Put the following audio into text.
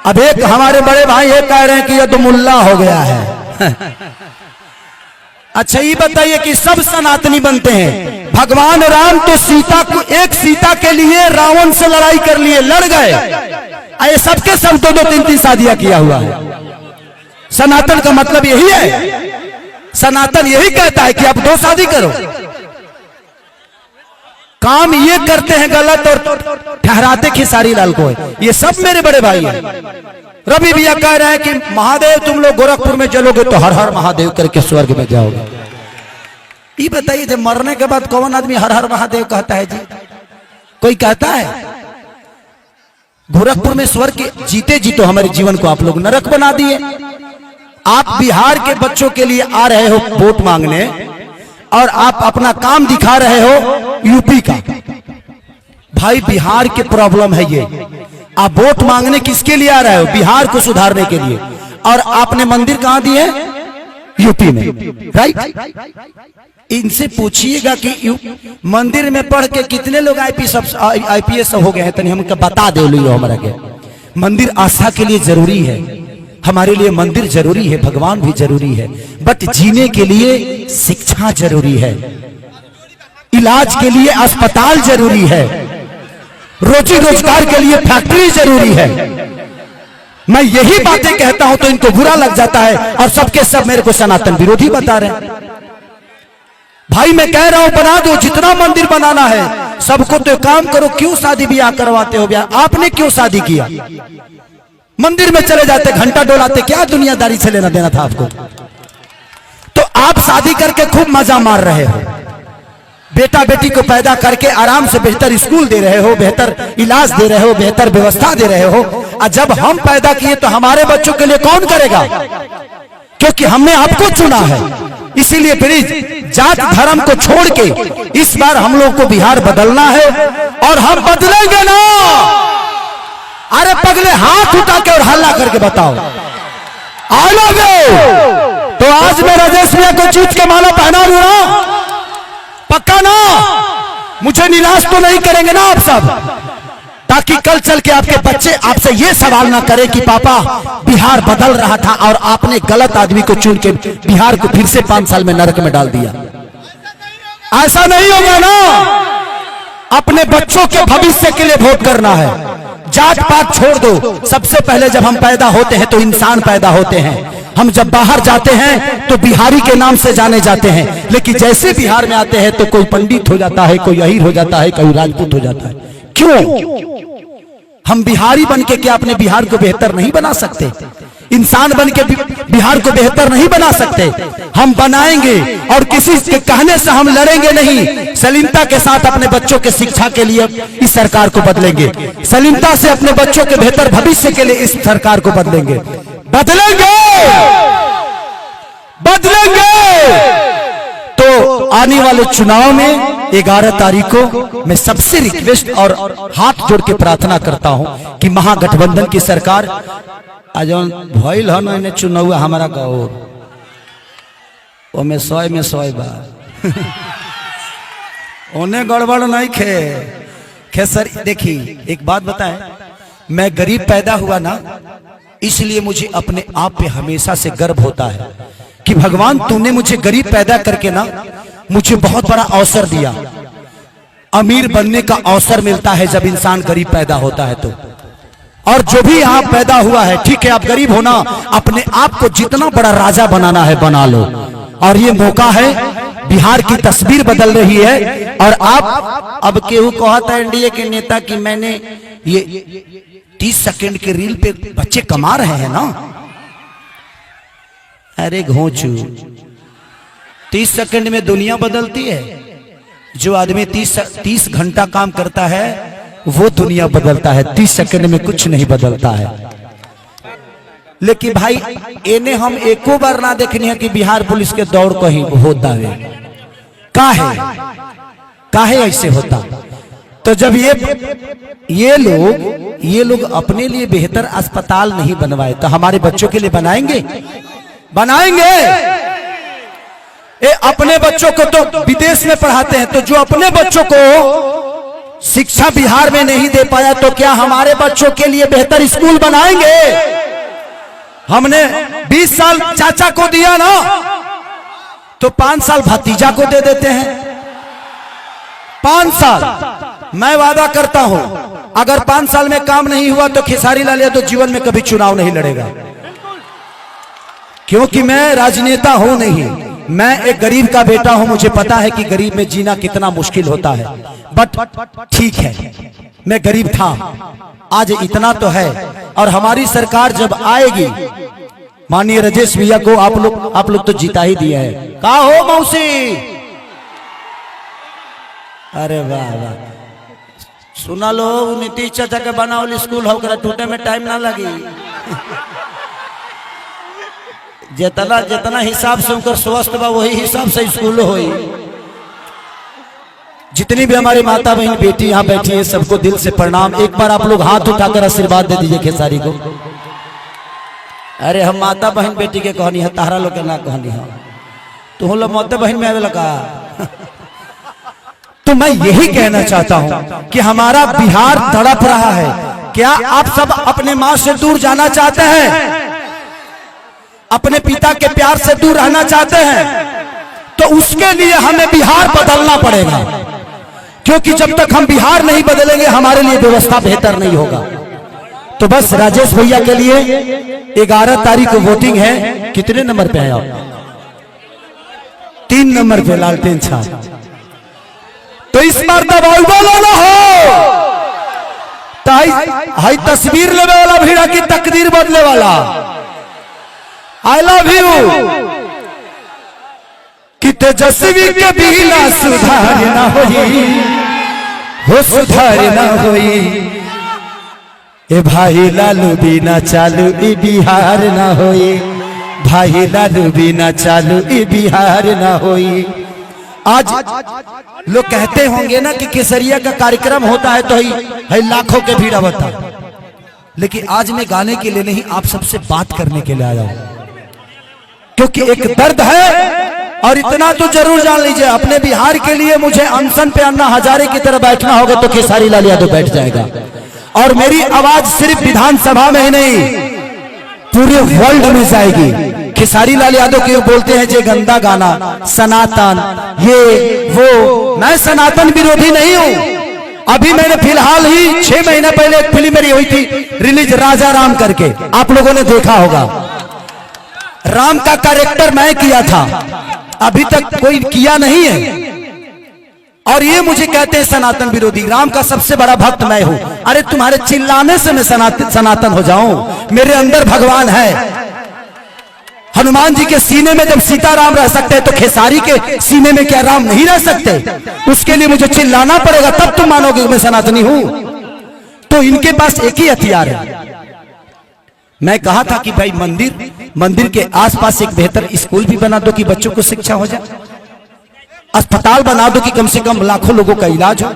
अब एक हमारे बड़े भाई ये कह रहे हैं कि ये तो मुल्ला हो गया है। अच्छा ये बताइए कि सब सनातनी बनते हैं। भगवान राम तो सीता को, एक सीता के लिए रावण से लड़ाई कर लिए, लड़ गए। ये सबके सब दो दो तीन तीन शादियां किया हुआ है। सनातन का मतलब यही है, सनातन यही कहता है कि आप दो शादी करो। काम ये करते हैं गलत और ठहराते खेसारी लाल को है। ये सब मेरे बड़े भाई हैं। रवि भैया कह रहे हैं कि महादेव तुम लोग गोरखपुर में चलोगे तो हर हर महादेव करके स्वर्ग में जाओगे। ये बताइए जब मरने के बाद कौन आदमी हर हर महादेव कहता है जी? कोई कहता है? गोरखपुर में स्वर्ग के जीते जी तो हमारे जीवन को आप लोग नरक बना दिए। आप बिहार के बच्चों के लिए आ रहे हो वोट मांगने और आप अपना काम दिखा रहे हो यूपी का। भाई बिहार के प्रॉब्लम है ये। आप वोट मांगने किसके लिए आ रहे हो? बिहार को सुधारने के लिए। और आपने मंदिर कहां दिए? यूपी में, राइट। इनसे पूछिएगा कि मंदिर में पढ़ के कितने लोग आईपीएस हो गए हैं? तनी हमको बता दो लो हमारा के। मंदिर आस्था के लिए जरूरी है, हमारे लिए मंदिर जरूरी है, भगवान भी जरूरी है, बट जीने के लिए शिक्षा जरूरी है, इलाज के लिए अस्पताल जरूरी है, रोजी रोजगार के लिए फैक्ट्री जरूरी है। मैं यही बातें कहता हूं तो इनको बुरा लग जाता है और सबके सब मेरे को सनातन विरोधी बता रहे हैं। भाई मैं कह रहा हूं बना दो, जितना मंदिर बनाना है सबको। तो काम करो, क्यों शादी ब्याह करवाते हो? ब्याह आपने क्यों शादी किया? मंदिर में चले जाते, घंटा डोलाते, क्या दुनियादारी से लेना देना था आपको? तो आप शादी करके खूब मजा मार रहे हो, बेटा बेटी को पैदा करके आराम से बेहतर स्कूल दे रहे हो, बेहतर इलाज दे रहे हो, बेहतर व्यवस्था दे रहे हो। और जब हम पैदा किए तो हमारे बच्चों के लिए कौन करेगा? क्योंकि हमने आपको चुना है। इसीलिए प्लीज जात धर्म को छोड़ के इस बार हम लोग को बिहार बदलना है और हम बदलेंगे ना। अरे पगले हाथ उठा के और हल्ला करके बताओ आ लोगे तो आज मैं राजेश भैया को चीज के माला पहना दूं ना, पक्का ना? मुझे निराश तो नहीं करेंगे ना आप सब? ताकि कल चल के आपके बच्चे आपसे ये सवाल ना करें कि पापा बिहार बदल रहा था और आपने गलत आदमी को चुन के बिहार को फिर से 5 साल में नरक में डाल दिया। ऐसा नहीं होगा ना। अपने बच्चों के भविष्य के लिए वोट करना है। जात पात छोड़ दो। सबसे पहले जब हम पैदा होते हैं तो इंसान पैदा होते हैं। हम जब बाहर जाते हैं तो बिहारी के नाम से जाने जाते हैं, लेकिन जैसे बिहार में आते हैं तो कोई पंडित हो जाता है, कोई अहीर हो जाता है, कोई राजपूत हो जाता है। क्यों? हम बिहारी बन के क्या अपने बिहार को बेहतर नहीं बना सकते? इंसान बन के बिहार को बेहतर नहीं बना सकते? हम बनाएंगे और किसी के कहने से हम लड़ेंगे नहीं। सलीमता के साथ अपने बच्चों के शिक्षा के लिए इस सरकार को बदलेंगे। सलीमता से अपने बच्चों के बेहतर भविष्य के लिए इस सरकार को बदलेंगे। बदलेंगे, बदलेंगे। तो आने वाले चुनाव में 11 तारीख को मैं सबसे रिक्वेस्ट और हाथ जोड़ के प्रार्थना करता हूं कि महागठबंधन की सरकार आज भइल है ना चुनाव हमारा गाँव में 100 में 100 बार उन्हें गड़बड़ नहीं खे सर। देखिए एक बात बताएं, मैं गरीब पैदा हुआ ना, इसलिए मुझे अपने आप पे हमेशा से गर्व होता है कि भगवान तूने मुझे गरीब पैदा करके ना मुझे बहुत बड़ा अवसर दिया। अमीर बनने का अवसर मिलता है जब इंसान गरीब पैदा होता है तो। और जो भी यहाँ पैदा हुआ है, ठीक है आप गरीब होना, अपने आप को जितना बड़ा राजा बनाना है बना लो। और ये मौका है, बिहार की तस्वीर बदल रही है। और आप अब केहू कहता है एनडीए के नेता कि मैंने ये 30 सेकंड के रील पे बच्चे कमा रहे हैं ना। अरे घोंचू, 30 सेकंड में दुनिया बदलती है। जो आदमी 30 घंटा काम करता है वो दुनिया बदलता है। 30 सेकंड में कुछ नहीं बदलता है। लेकिन भाई इन्हें हम एको बार ना देखनी है कि बिहार पुलिस के दौड़ कहीं होता है। काहे ऐसे होता? तो जब ये लोग अपने लिए बेहतर अस्पताल नहीं बनवाए तो हमारे बच्चों के लिए बनाएंगे? अपने बच्चों को तो विदेश में पढ़ाते हैं, तो जो अपने बच्चों को शिक्षा बिहार में नहीं दे पाया तो क्या हमारे बच्चों के लिए बेहतर स्कूल बनाएंगे? हमने 20 साल चाचा को दिया ना, तो 5 साल भतीजा को दे देते हैं। 5 साल मैं वादा करता हूं, अगर 5 साल में काम नहीं हुआ तो खेसारी लाल यादव जीवन में कभी चुनाव नहीं लड़ेगा, क्योंकि मैं राजनेता हूं नहीं, मैं एक गरीब का बेटा हूं। मुझे पता है कि गरीब में जीना कितना मुश्किल होता है, बट ठीक है, मैं गरीब था, आज इतना तो है। और हमारी सरकार जब आएगी, माननीय राजेश भैया को आप लोग तो जीता ही दिया है। कहा हो मौसी? अरे वाह वाह, सुना लो, नीतीश चाचा के बनावल स्कूल हो कर टूटे में टाइम ना लगी। जितना जितना हिसाब से उनका स्वस्थ बा वही हिसाब से स्कूल होई। जितनी भी हमारी माता बहन बेटी यहाँ बैठी है, सबको दिल से प्रणाम। एक बार आप लोग हाथ उठाकर आशीर्वाद दे दीजिए खेसारी को। अरे हम माता बहन बेटी के कहानी है, तारा लोग के ना कहानी है। तो हम लोग माता बहन में आवे लगा। तो मैं यही कहना चाहता हूं कि हमारा बिहार तड़प रहा है। क्या आप सब अपने मां से दूर जाना चाहते हैं? अपने पिता के प्यार से दूर रहना चाहते हैं? तो उसके लिए हमें बिहार बदलना पड़ेगा, क्योंकि जब तक हम बिहार नहीं बदलेंगे हमारे लिए व्यवस्था बेहतर नहीं होगा। तो बस राजेश भैया के लिए 11 तारीख को वोटिंग है। कितने नंबर पे है आप? 3 नंबर पे लालटेन छाप। तो इस बार दबाव वाला ना हो, हाई तस्वीर लेने वाला भीड़ा की तकदीर बदले वाला। I love you. कि तेजस्वी के बिना सुधार ना होई, हो सुधार ना होई। ए भाई लालू बिना चालू ई बिहार ना होई, भाई लालू बिना चालू ई बिहार ना होई। आज लोग कहते होंगे ना कि केसरिया का कार्यक्रम होता है तो ही लाखों के भीड़ होता, लेकिन आज मैं गाने के लिए नहीं, आप सबसे बात करने के लिए आया हूं, क्योंकि एक दर्द है। और इतना तो जरूर जान लीजिए, अपने बिहार के लिए मुझे अनशन पे अन्ना हजारे की तरह बैठना होगा तो खेसारी लाल यादव बैठ जाएगा। और मेरी आवाज सिर्फ विधानसभा में ही नहीं, पूरे वर्ल्ड में जाएगी। खेसारी लाल यादव के बोलते हैं जे गंदा गाना, सनातन, ये वो। मैं सनातन विरोधी नहीं हूं। अभी मैंने फिलहाल ही 6 महीने पहले एक फिल्म मेरी हुई थी रिलीज, राजा राम करके, आप लोगों ने देखा होगा। राम का कैरेक्टर मैं किया था, अभी तक कोई किया नहीं है। और ये मुझे कहते हैं सनातन विरोधी। राम का सबसे बड़ा भक्त मैं हूं। अरे तुम्हारे चिल्लाने से मैं सनातन हो जाऊं? मेरे अंदर भगवान है। हनुमान जी के सीने में जब सीताराम रह सकते हैं तो खेसारी के सीने में क्या राम नहीं रह सकते? उसके लिए मुझे चिल्लाना पड़ेगा, तब तुम मानोगे मैं सनातनी हूं। तो इनके पास एक ही हथियार है। मैं कहा था कि भाई मंदिर के आसपास एक बेहतर स्कूल भी बना दो कि बच्चों को शिक्षा हो जाए, अस्पताल बना दो कि कम से कम लाखों लोगों का इलाज हो।